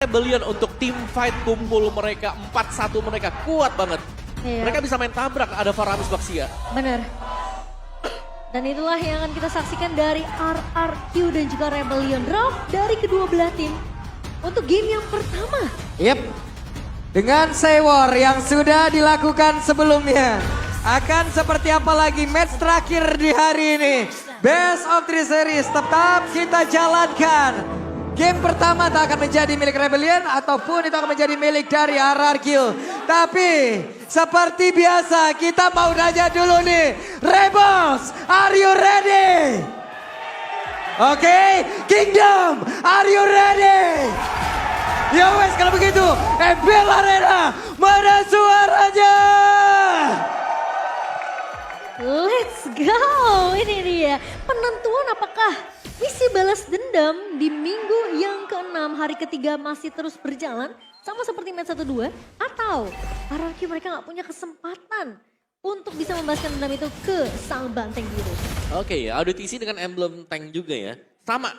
Rebellion untuk tim fight kumpul mereka, 4-1 mereka kuat banget. Iya. Mereka bisa main tabrak, ada Faramis Baxia. Bener. Dan itulah yang akan kita saksikan dari RRQ dan juga Rebellion. Draft dari kedua belah tim untuk game yang pertama. Yep. Dengan Sewar yang sudah dilakukan sebelumnya. Akan seperti apa lagi match terakhir di hari ini. Best of 3 series tetap kita jalankan. Game pertama tak akan menjadi milik Rebellion ataupun itu akan menjadi milik dari RRQ. Tapi seperti biasa kita mau nanya dulu nih. Rebels, are you ready? Oke, Kingdom, are you ready? Ya wes kalau begitu, MPL Arena, mana suaranya? Let's go. Ini dia penentuan apakah misi balas dendam di minggu yang ke-6 hari ketiga masih terus berjalan. Sama seperti match 1-2 atau RRQ mereka nggak punya kesempatan untuk bisa membalaskan dendam itu ke sang banteng biru. Oke, Auditisi dengan emblem tank juga ya. Sama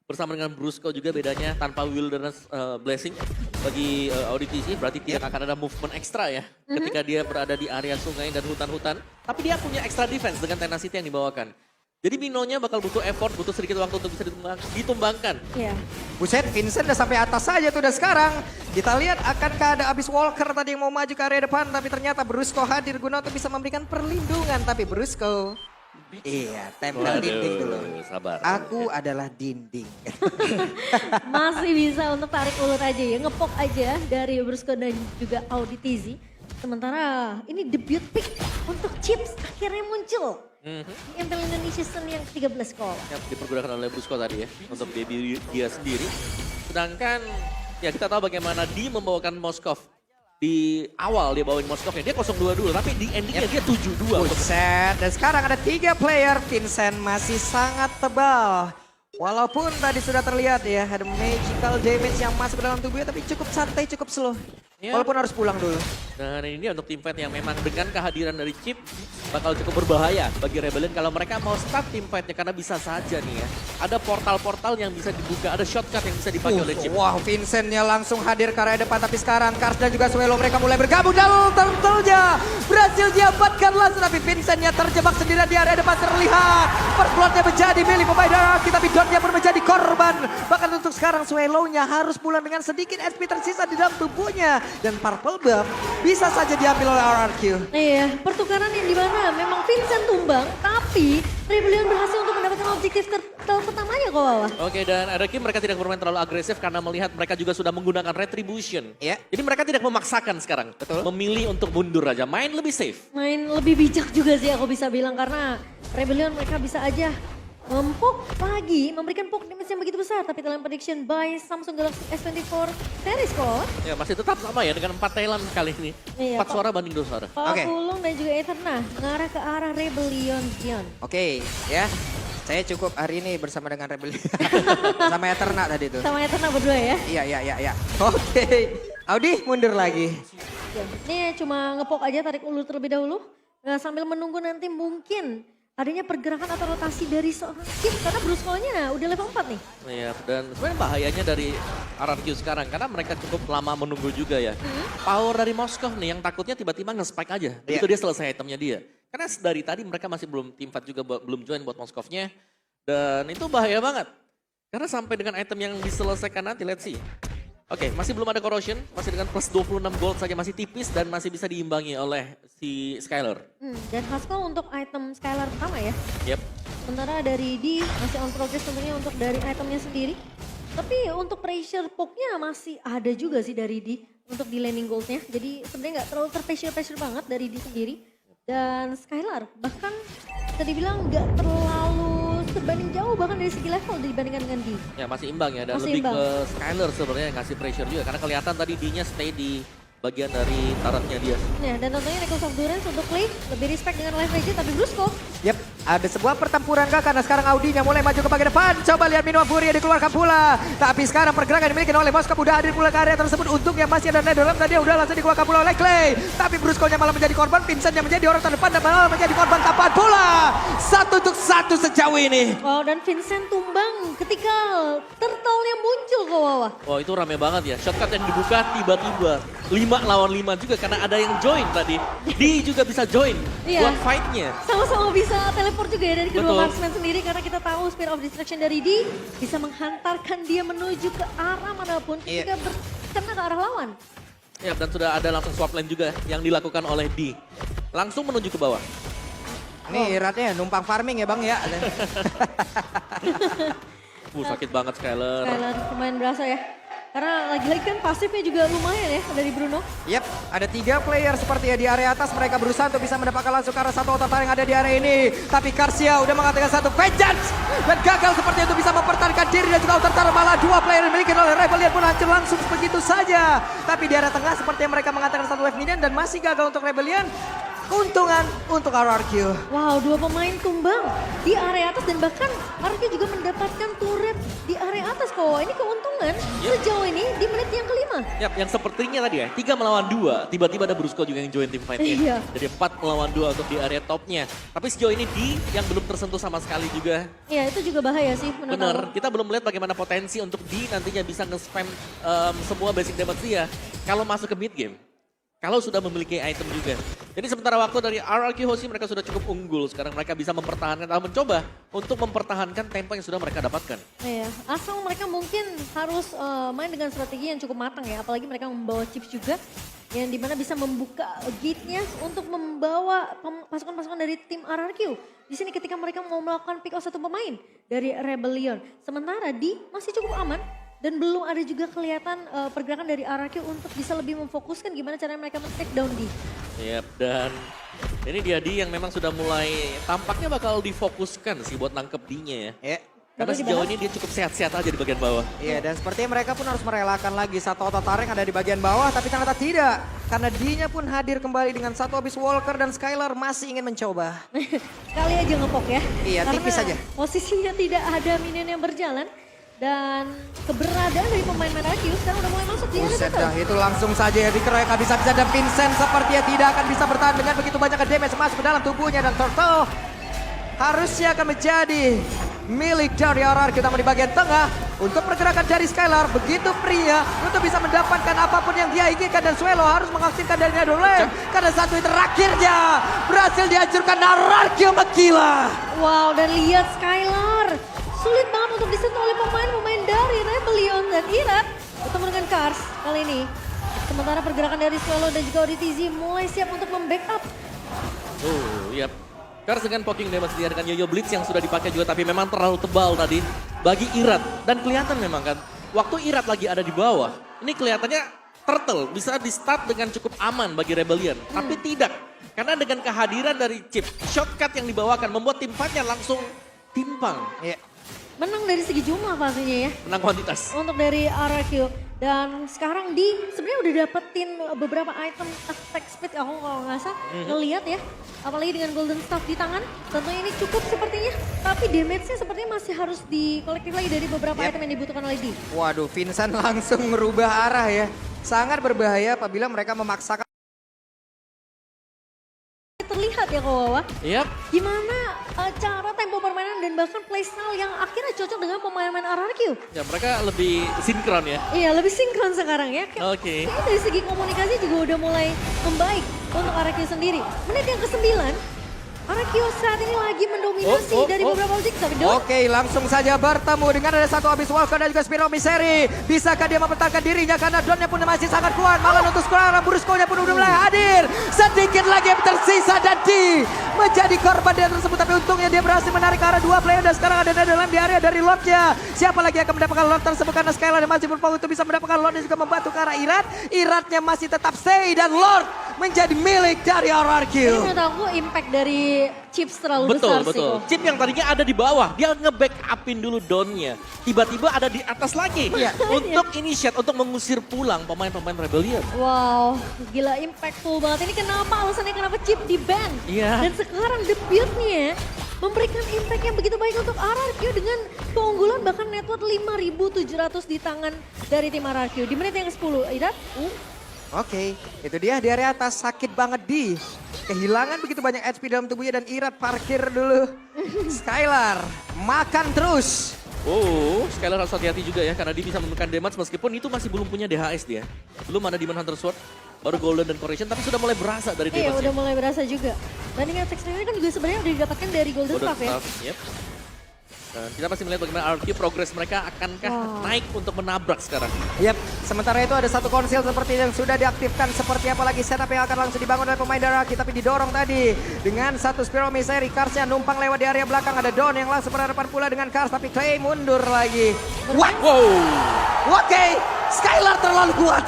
bersama dengan Brusco juga bedanya tanpa Wilderness Blessing bagi Auditisi berarti tidak akan ada movement ekstra ya ketika dia berada di area sungai dan hutan-hutan. Tapi dia punya extra defense dengan tenacity yang dibawakan. Jadi Minonya bakal butuh effort, butuh sedikit waktu untuk bisa ditumbangkan. Iya. Buset, Vincent udah sampai atas saja tuh udah sekarang. Kita lihat akankah ada abis Walker tadi yang mau maju ke area depan. Tapi ternyata Brusco hadir guna untuk bisa memberikan perlindungan. Tapi Brusco, iya tempel dinding dulu. Sabar. Aku adalah dinding. Masih bisa untuk tarik ulur aja ya, ngepok aja dari Brusco dan juga Auditizi. Sementara ini debut pick untuk Chips akhirnya muncul. MPL Indonesia Season yang ke-13 kok. Yang dipergunakan oleh Brusco tadi ya untuk debut dia sendiri. Sedangkan ya kita tahu bagaimana dia membawakan Moskov. Di awal dia bawain Moskovnya, dia 0-2 dulu, tapi di endingnya dia 7-2. Buset, dan sekarang ada 3 player. Vincent masih sangat tebal. Walaupun tadi sudah terlihat ya, ada magical damage yang masuk ke dalam tubuhnya, tapi cukup santai, cukup slow. Ya. Walaupun harus pulang dulu. Dan ini dia untuk tim fight yang memang dengan kehadiran dari Chip bakal cukup berbahaya bagi Rebellion kalau mereka mau start tim fightnya karena bisa saja nih ya. Ada portal-portal yang bisa dibuka, ada shortcut yang bisa dipakai oleh Chip. Wah, Vincentnya langsung hadir ke area depan, tapi sekarang Kars dan juga Swelo mereka mulai bergabung dan turtle-nya berhasil diamankan langsung, tapi Vincentnya terjebak sendirian di area depan terlihat. First blood-nya menjadi milik pemain Dark, tapi Donnya pun menjadi korban. Bahkan untuk sekarang Swelo-nya harus pulang dengan sedikit SP tersisa di dalam tubuhnya. Dan Purple Buff bisa saja diambil oleh RRQ. Iya, pertukaran yang dimana memang Vincent tumbang, tapi Rebellion berhasil untuk mendapatkan objektif pertamanya kok Wawa. Oke, dan RRQ mereka tidak bermain terlalu agresif karena melihat mereka juga sudah menggunakan Retribution. Iya. Jadi mereka tidak memaksakan sekarang. Betul. Memilih untuk mundur aja, main lebih safe. Main lebih bijak juga sih aku bisa bilang karena Rebellion mereka bisa aja ngempok lagi, memberikan poke damage yang begitu besar. Tapi talent prediction by Samsung Galaxy S24 series kok. Ya masih tetap sama ya dengan 4 talent kali ini. Iya, 4 suara banding 2 suara. Oke. Pulung dan juga Eterna mengarah ke arah Rebellion Zion. Oke, ya. Saya cukup hari ini bersama dengan Rebellion. Sama Eterna tadi tuh. Sama Eterna berdua ya. Iya. Oke. Audi mundur lagi. Ya, ini cuma ngepok aja, tarik ulur terlebih dahulu. Nah, sambil menunggu nanti mungkin adanya pergerakan atau rotasi dari seorang Chip karena Brusco-nya udah level 4 nih. Iya, dan sebenarnya bahayanya dari RRQ sekarang karena mereka cukup lama menunggu juga ya. Power dari Moskov nih yang takutnya tiba-tiba nge-spike aja. Begitu dia selesai itemnya dia. Karena dari tadi mereka masih belum team fight juga belum join buat Moskovnya. Dan itu bahaya banget. Karena sampai dengan item yang diselesaikan nanti, let's see. Oke, masih belum ada corrosion, masih dengan plus 26 gold saja, masih tipis dan masih bisa diimbangi oleh si Skylar. Dan Haskell untuk item Skylar pertama ya. Yep. Sementara dari D masih on progress tentunya untuk dari itemnya sendiri. Tapi untuk pressure poke-nya masih ada juga sih dari D untuk di landing goals-nya. Jadi sebenarnya nggak terlalu terpressure banget dari D sendiri. Dan Skylar bahkan bisa dibilang nggak terlalu terbanding jauh bahkan dari segi level dibandingkan dengan D. Ya masih imbang ya dan Masih lebih imbang. ke Skylar sebenarnya yang ngasih pressure juga. Karena kelihatan tadi D-nya stay di bagian dari taratnya dia. Nah, dan tentunya Echoes of Durance untuk Clay lebih respect dengan live rage tapi Brusco Yep. Ada sebuah pertempuran kah? Karena sekarang Audinya mulai maju ke bagian depan. Coba lihat Minuman Fury dikeluarkan pula. Tapi sekarang pergerakan dimiliki oleh Moskov udah hadir pula ke area tersebut. Untuk yang masih ada Netherlands tadi udah langsung dikeluarkan pula oleh Clay. Tapi Brusco-nya malah menjadi korban. Vincent yang menjadi orang terdepan dan malah menjadi korban tampahan pula. 1-1 sejauh ini. Wow, dan Vincent tumbang ketika turtle-nya muncul ke bawah. Wah itu rame banget ya. Shortcut yang dibuka tiba-tiba 5 lawan 5 juga karena ada yang join tadi. Di juga bisa join Iya. buat fight-nya. Sama-sama bisa teleport juga ya dari kedua Betul. marksman sendiri karena kita tahu Spear of Destruction dari D bisa menghantarkan dia menuju ke arah manapun ketika kena ke arah lawan. Ya, dan sudah ada langsung swap lane juga yang dilakukan oleh D. Langsung menuju ke bawah. Nih iratnya numpang farming ya bang ya. Sakit banget Skyler. Skylar lumayan berasa ya. Karena lagi-lagi kan pasifnya juga lumayan ya dari Bruno. Yep, ada 3 player seperti ya di area atas. Mereka berusaha untuk bisa mendapatkan langsung ke arah satu otot yang ada di area ini. Tapi Karsia udah mengatakan satu vengeance. Dan gagal seperti itu bisa mempertahankan diri dan juga otot malah 2 player yang dimiliki oleh Rebellion pun hancur langsung begitu saja. Tapi di area tengah seperti yang mereka mengatakan satu wave minion dan masih gagal untuk Rebellion. Keuntungan untuk RRQ. Wow, 2 pemain tumbang di area atas dan bahkan RRQ juga mendapatkan turret di area atas kok. Ini keuntungan sejauh ini di menit yang kelima. Yap, yang sepertinya tadi ya, 3 melawan 2. Tiba-tiba ada Brusco juga yang join tim fight-nya. Iya. Jadi 4 melawan 2 untuk di area topnya. Tapi sejauh ini D yang belum tersentuh sama sekali juga. Iya, itu juga bahaya sih menurut Bener, aku. kita belum melihat bagaimana potensi untuk D nantinya bisa nge-spam semua basic damage dia. Kalau masuk ke mid game. Kalau sudah memiliki item juga. Jadi sementara waktu dari RRQ Hoshi mereka sudah cukup unggul. Sekarang mereka bisa mempertahankan atau mencoba untuk mempertahankan tempo yang sudah mereka dapatkan. Iya, asal mereka mungkin harus main dengan strategi yang cukup matang ya. Apalagi mereka membawa chips juga. Yang dimana bisa membuka gate-nya untuk membawa pasukan-pasukan dari tim RRQ. Di sini ketika mereka mau melakukan pick off satu pemain dari Rebellion. Sementara di masih cukup aman. Dan belum ada juga kelihatan pergerakan dari RRQ untuk bisa lebih memfokuskan gimana caranya mereka men-take down D. Yap, dan ini dia D yang memang sudah mulai tampaknya bakal difokuskan sih buat nangkep D-nya ya. Karena Bakal sejauh dibahas. ini dia cukup sehat-sehat aja di bagian bawah. Iya, dan sepertinya mereka pun harus merelakan lagi satu otot tarik yang ada di bagian bawah, tapi ternyata tidak. Karena D-nya pun hadir kembali dengan satu Abyss Walker dan Skylar masih ingin mencoba. Kali aja ngepok ya. Iya, tipis Karena aja. posisinya tidak ada minion yang berjalan. Dan keberadaan dari pemain RRQ sekarang udah mulai masuk di area Buset battle. dah, itu langsung saja ya dikeroyok habis-habisan dan Vincent sepertinya tidak akan bisa bertahan dengan begitu banyak damage masuk ke dalam tubuhnya dan Turtle harusnya akan menjadi milik dari RRQ kita di bagian tengah untuk pergerakan dari Skylar begitu pria untuk bisa mendapatkan apapun yang dia inginkan dan Suelo harus mengaktifkan dari Netherlands karena satu hit terakhirnya berhasil dihancurkan RRQ Makila. Wow, dan lihat Skylar. Sulit banget untuk disentuh oleh pemain-pemain dari Rebellion dan Irat bertemu dengan Kars kali ini. Sementara pergerakan dari Swallow dan juga ODTZ mulai siap untuk membackup. Yap. Kars dengan poking damage dia dengan Yoyo Blitz yang sudah dipakai juga tapi memang terlalu tebal tadi bagi Irat. Dan kelihatan memang kan, waktu Irat lagi ada di bawah, ini kelihatannya Turtle bisa di start dengan cukup aman bagi Rebellion. Tapi tidak, karena dengan kehadiran dari Chip, shortcut yang dibawakan membuat tim fight-nya langsung timpang. Menang dari segi jumlah pastinya ya. Menang kuantitas. Untuk dari RRQ. Dan sekarang sebenarnya udah dapetin beberapa item attack speed aku kalau nggak salah ngeliat ya. Apalagi dengan golden staff di tangan. Tentunya ini cukup sepertinya. Tapi damage-nya sepertinya masih harus dikolektif lagi dari beberapa item yang dibutuhkan oleh D. Waduh, Vincent langsung merubah arah ya. Sangat berbahaya apabila mereka memaksakan. Terlihat ya Kowawa. Yap. Gimana cara tempo permainan dan bahkan playstyle yang akhirnya cocok dengan pemain-pemain RRQ. Ya mereka lebih sinkron ya. Iya lebih sinkron sekarang ya. Oke. Kayaknya dari segi komunikasi juga udah mulai membaik untuk RRQ sendiri. Menit yang ke-9, RRQ saat ini lagi mendominasi dari beberapa objek. Tapi Oke, langsung saja bertemu dengan ada satu Abyss Walker dan juga Spiro Misery. Bisakah dia mempertahankan dirinya karena Donnya pun masih sangat kuat. Malah untuk sekarang Brusco-nya pun udah mulai hadir. Sedikit lagi yang tersisa dan menjadi korban dia tersebut. Tapi untungnya dia berhasil menarik ke arah 2 player dan sekarang ada dalam di area dari Lordnya. Siapa lagi yang akan mendapatkan Lord tersebut karena Skylar masih berpeluang untuk bisa mendapatkan Lord dan juga membantu ke arah Irat. Iratnya masih tetap stay dan Lord menjadi milik dari RRQ. ini menurut aku impact dari Chips terlalu besar sih kok. Chip yang tadinya ada di bawah, dia nge-backupin dulu Donnya. Tiba-tiba ada di atas lagi. Untuk initiate, untuk mengusir pulang pemain-pemain Rebellion. Wow, gila impactful banget. Ini kenapa alasannya kenapa Chip di ban? Iya. Dan sekarang debutnya memberikan impact yang begitu baik untuk RRQ dengan keunggulan bahkan net worth 5.700 di tangan dari tim RRQ. Di menit yang ke-10, Irat. Oke, itu dia di area atas sakit banget di. Kehilangan begitu banyak HP dalam tubuhnya dan Irat parkir dulu. Skylar makan terus. Oh, Skylar harus hati-hati juga ya karena dia bisa menemukan damage meskipun itu masih belum punya DHS dia. Belum ada Demon Hunter Sword, baru Golden dan Correction tapi sudah mulai berasa dari Iya, damage. udah mulai berasa juga. Dan dengan attack ini kan juga sebenarnya udah didapatkan dari Golden Staff ya. Yep. Dan kita masih melihat bagaimana RRQ progres mereka akankah naik untuk menabrak sekarang. Yap, sementara itu ada satu konsil seperti yang sudah diaktifkan. Seperti apa lagi setup yang akan langsung dibangun oleh pemain Daraki. Tapi didorong tadi dengan satu Spiral Missile. Karsnya numpang lewat di area belakang. Ada Don yang langsung berhadapan pula dengan Kars. Tapi Clay mundur lagi. Wow. Oke, Skylar terlalu kuat.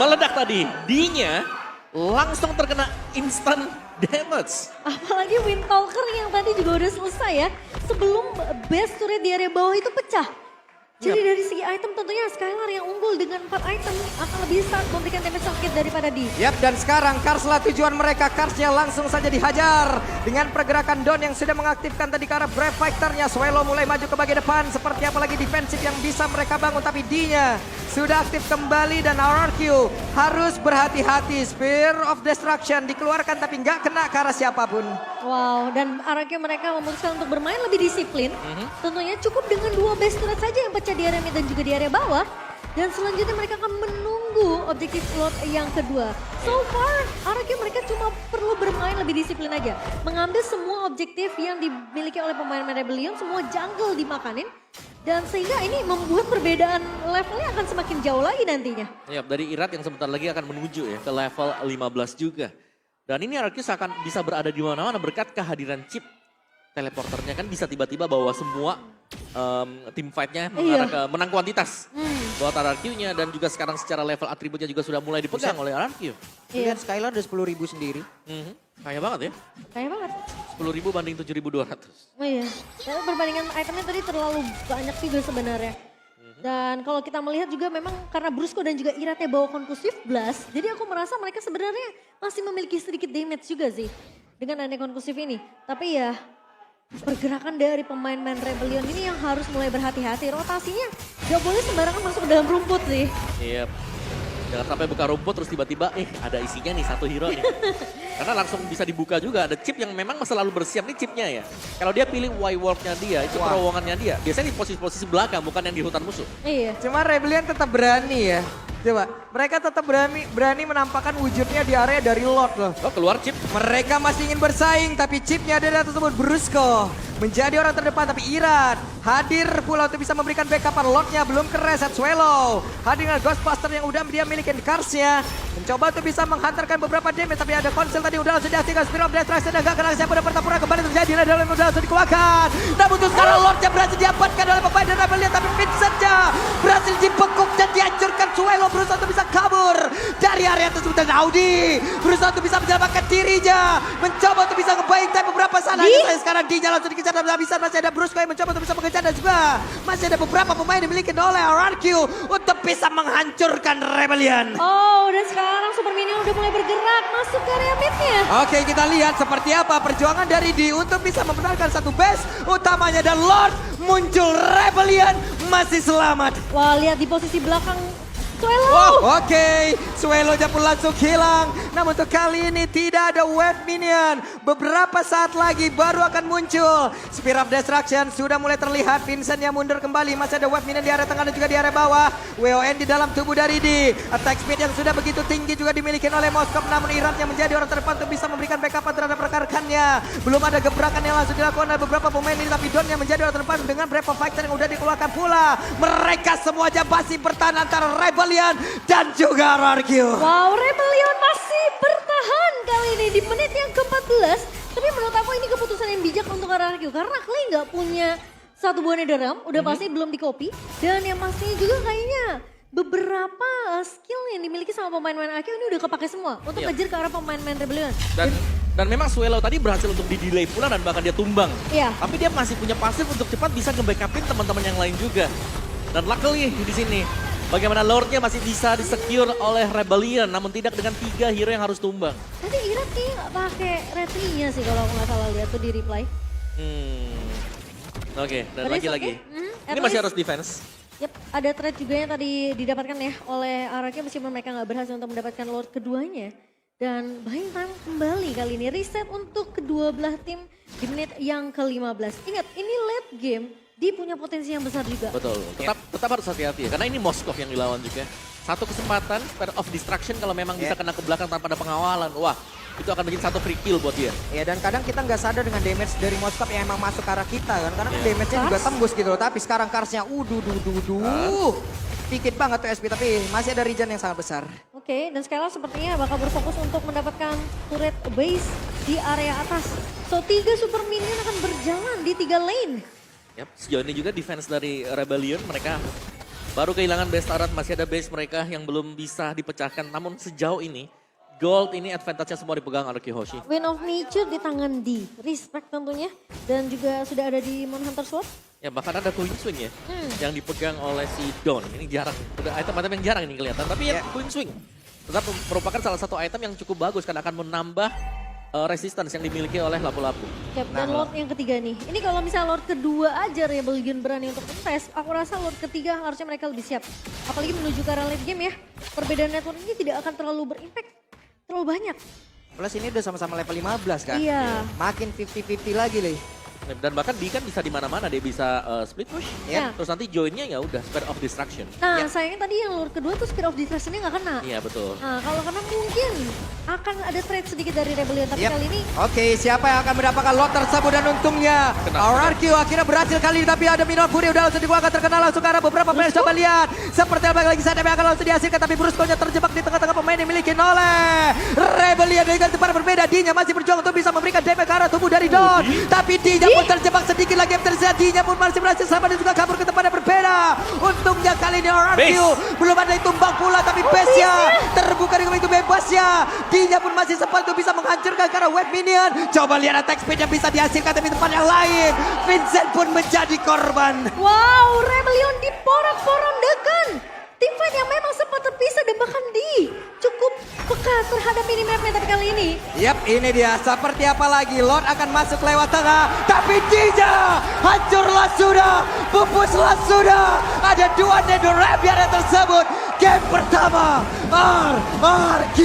Meledak tadi. D-nya langsung terkena instant damage. Apalagi Windtalker yang tadi juga udah selesai ya. Sebelum base turret di area bawah itu pecah. Jadi dari segi item tentunya Skylar yang unggul dengan 4 item akan lebih start memberikan damage sakit daripada di. Yap, dan sekarang Kars lah tujuan mereka. Karsnya langsung saja dihajar. Dengan pergerakan Don yang sudah mengaktifkan tadi ke arah Brave Fighter-nya. Swelo mulai maju ke bagian depan. Seperti apa lagi defensif yang bisa mereka bangun. Tapi D-nya sudah aktif kembali dan RRQ harus berhati-hati. Spear of Destruction dikeluarkan tapi nggak kena ke arah siapapun. Wow, dan RRQ mereka memutuskan untuk bermain lebih disiplin. Tentunya cukup dengan 2 base turret saja yang pecah di area mid dan juga di area bawah. Dan selanjutnya mereka akan menunggu objektif slot yang kedua. So far, RRQ mereka cuma perlu bermain lebih disiplin aja. Mengambil semua objektif yang dimiliki oleh pemain Rebellion, semua jungle dimakanin. Dan sehingga ini membuat perbedaan levelnya akan semakin jauh lagi nantinya. Yap, dari Irat yang sebentar lagi akan menuju ya ke level 15 juga. Dan ini RRQ akan bisa berada di mana-mana berkat kehadiran chip teleporternya kan bisa tiba-tiba bawa semua tim fight-nya mengarah ke menang kuantitas buat RRQ-nya dan juga sekarang secara level atributnya juga sudah mulai dipegang oleh RRQ. Lihat Skylar udah 10.000 sendiri. Kaya banget ya. Kaya banget. 10.000 banding 7.200. Oh iya, tapi perbandingan itemnya tadi terlalu banyak juga sebenarnya. Dan kalau kita melihat juga memang karena Brusco dan juga Iratnya bawa Concussive Blast, jadi aku merasa mereka sebenarnya masih memiliki sedikit damage juga sih dengan adanya Concussive ini. Tapi ya pergerakan dari pemain-pemain Rebellion ini yang harus mulai berhati-hati. Rotasinya gak boleh sembarangan masuk ke dalam rumput sih. Iya. Jangan sampai buka rumput terus tiba-tiba ada isinya nih satu hero nih. Karena langsung bisa dibuka juga. Ada chip yang memang selalu bersiap nih chipnya ya. Kalau dia pilih Y-Warp-nya dia, itu terowongannya dia. Biasanya di posisi-posisi belakang bukan yang di hutan musuh. Iya. Cuma Rebellion tetap berani ya. Coba, mereka tetap berani menampakkan wujudnya di area dari Lord loh. Oh keluar chip. Mereka masih ingin bersaing tapi chipnya ada tersebut. Brusco menjadi orang terdepan tapi Irat hadir pula untuk bisa memberikan backupan. Lordnya belum ke reset. Swelo hadir dengan Ghostbuster yang udah dia miliki di Karsnya. Mencoba untuk bisa menghantarkan beberapa damage tapi ada konsel tadi udah langsung diaktifkan. Spirit of Destruction dan gak kena siapa dan pertempuran kembali terjadi. Dalam udah langsung dikeluarkan. Namun itu sekarang Lordnya berhasil diamankan oleh pemain dan Rebellion tapi Vincentnya berhasil dibekuk dan dihancurkan. Swelo berusaha untuk bisa kabur dari area tersebut dan Audi berusaha untuk bisa menyelamatkan dirinya. Mencoba untuk bisa ngebaik tapi beberapa salah. Saya sekarang di jalan untuk dikejar dan bisa masih ada Brusco yang mencoba untuk bisa mengejar dan juga masih ada beberapa pemain yang dimiliki oleh RRQ untuk bisa menghancurkan Rebellion. Oh, dan sekarang Super Minion udah mulai bergerak masuk ke area mid-nya. Oke, kita lihat seperti apa perjuangan dari D untuk bisa mempertahankan satu base utamanya dan Lord muncul. Rebellion masih selamat. Wah, lihat di posisi belakang Swelo. Oh, oke, Swelo pun langsung hilang. Namun untuk kali ini tidak ada wave minion. Beberapa saat lagi baru akan muncul. Spear of Destruction sudah mulai terlihat. Vincent yang mundur kembali. Masih ada wave minion di area tengah dan juga di area bawah. WON di dalam tubuh dari D. Attack speed yang sudah begitu tinggi juga dimiliki oleh Moskov. Namun Irat yang menjadi orang terdepan untuk bisa memberikan backup terhadap rekan-rekannya. Belum ada gebrakan yang langsung dilakukan oleh beberapa pemain ini. Tapi Don yang menjadi orang terdepan dengan Brave Fighter yang udah dikeluarkan pula. Mereka semua aja masih bertahan antara Rebellion dan juga RRQ. Wow, Rebellion masih bertahan kali ini di menit yang ke-14. Tapi menurut aku ini keputusan yang bijak untuk RRQ. Karena Clay nggak punya satu buah Netherrealm, udah pasti belum di copy. Dan yang pastinya juga kayaknya beberapa skill yang dimiliki sama pemain-pemain RRQ ini udah kepake semua. Untuk ngejar ke arah pemain-pemain Rebellion. Dan memang Swelo tadi berhasil untuk di-delay pula dan bahkan dia tumbang. Iya. Tapi dia masih punya pasif untuk cepat bisa nge-backupin teman-teman yang lain juga. Dan luckily di sini Bagaimana Lordnya masih bisa disecure oleh Rebellion, namun tidak dengan 3 hero yang harus tumbang. Tadi Irat nih nggak pakai retri-nya sih kalau aku nggak salah lihat tuh di reply. Oke, dan But it's lagi-lagi. okay. At Ini masih least- harus defense. Yap, ada trade juga yang tadi didapatkan ya oleh RRQ meskipun mereka nggak berhasil untuk mendapatkan Lord keduanya. Dan buying time kembali kali ini reset untuk kedua belah tim di menit yang ke-15. Ingat, ini late game, dia punya potensi yang besar juga. Betul, tetap harus hati-hati ya, karena ini Moskov yang dilawan juga. Satu kesempatan, pair of distraction kalau memang bisa kena ke belakang tanpa ada pengawalan. Wah, itu akan menjadi satu free kill buat dia. Ya dan kadang kita nggak sadar dengan damage dari Moskov yang emang masuk ke arah kita kan. Karena damage-nya juga tembus gitu loh. Tapi sekarang Karsnya dikit banget tuh SP tapi masih ada regen yang sangat besar. Oke, dan sekarang sepertinya bakal berfokus untuk mendapatkan turret base di area atas. So, 3 super minion akan berjalan di 3 lane. Yap, sejauh ini juga defense dari Rebellion, mereka baru kehilangan base turret, masih ada base mereka yang belum bisa dipecahkan. Namun sejauh ini, gold ini advantage-nya semua dipegang oleh Kihoshi. Win of Nature di tangan D, respect tentunya. Dan juga sudah ada di Moon Hunter Sword. Ya bahkan ada Queen Swing ya, yang dipegang oleh si Don. Ini jarang, udah item-item yang jarang ini kelihatan. Tapi ya Queen Swing tetap merupakan salah satu item yang cukup bagus karena akan menambah resistance yang dimiliki oleh lapu-lapu. Yap, dan Lord yang ketiga nih. Ini kalau misalnya Lord kedua aja Rebellion berani untuk contest, aku rasa Lord ketiga harusnya mereka lebih siap. Apalagi menuju ke arah late game ya. Perbedaan network ini tidak akan terlalu berimpact, terlalu banyak. Plus ini udah sama-sama level 15 kan. Iya. Makin 50-50 lagi nih. Dan bahkan dia kan bisa di mana-mana, dia bisa split push. Ya. Terus nanti joinnya ya udah Spear of Distraction. Nah, sayangnya tadi yang Lord kedua tuh Spear of Distraction-nya nggak kena. Iya betul. Nah, kalau kena mungkin akan ada trade sedikit dari Rebellion. Tapi Yap. kali ini Oke, siapa yang akan mendapatkan lot tersebut dan untungnya Kena. RRQ akhirnya berhasil kali ini tapi ada Minor Fury udah langsung dikeluarkan terkenal langsung ke arah beberapa pemain. Coba lihat seperti apa lagi saat akan langsung dihasilkan tapi Brusco-nya terjebak di tengah-tengah pemain yang dimiliki oleh Rebellion dengan tempat berbeda. D-nya masih berjuang untuk bisa memberikan damage ke arah tubuh dari Don, tapi D-nya pun terjebak sedikit lagi yang terjadi. D-nya pun masih berhasil sama dan juga kabur ke tempat yang berbeda. Untungnya kali ini RRQ belum ada yang tumbang pula tapi base-nya terbuka dengan begitu bebasnya. D-nya pun masih sempat untuk bisa menghancurkan karena wave minion. Coba lihat attack speed yang bisa dihasilkan tapi tempat yang lain. Vincent pun menjadi korban. wow, Rebellion diporak-porandakan. Teamfight yang memang sempat terpisah dan bahkan di cukup peka terhadap minimapnya tapi kali ini. Yap, ini dia. Seperti apa lagi? Lord akan masuk lewat tengah. Tapi D-nya hancurlah sudah. Pupuslah sudah. Ada 2 Nether Rap di area tersebut. Game pertama RRQ.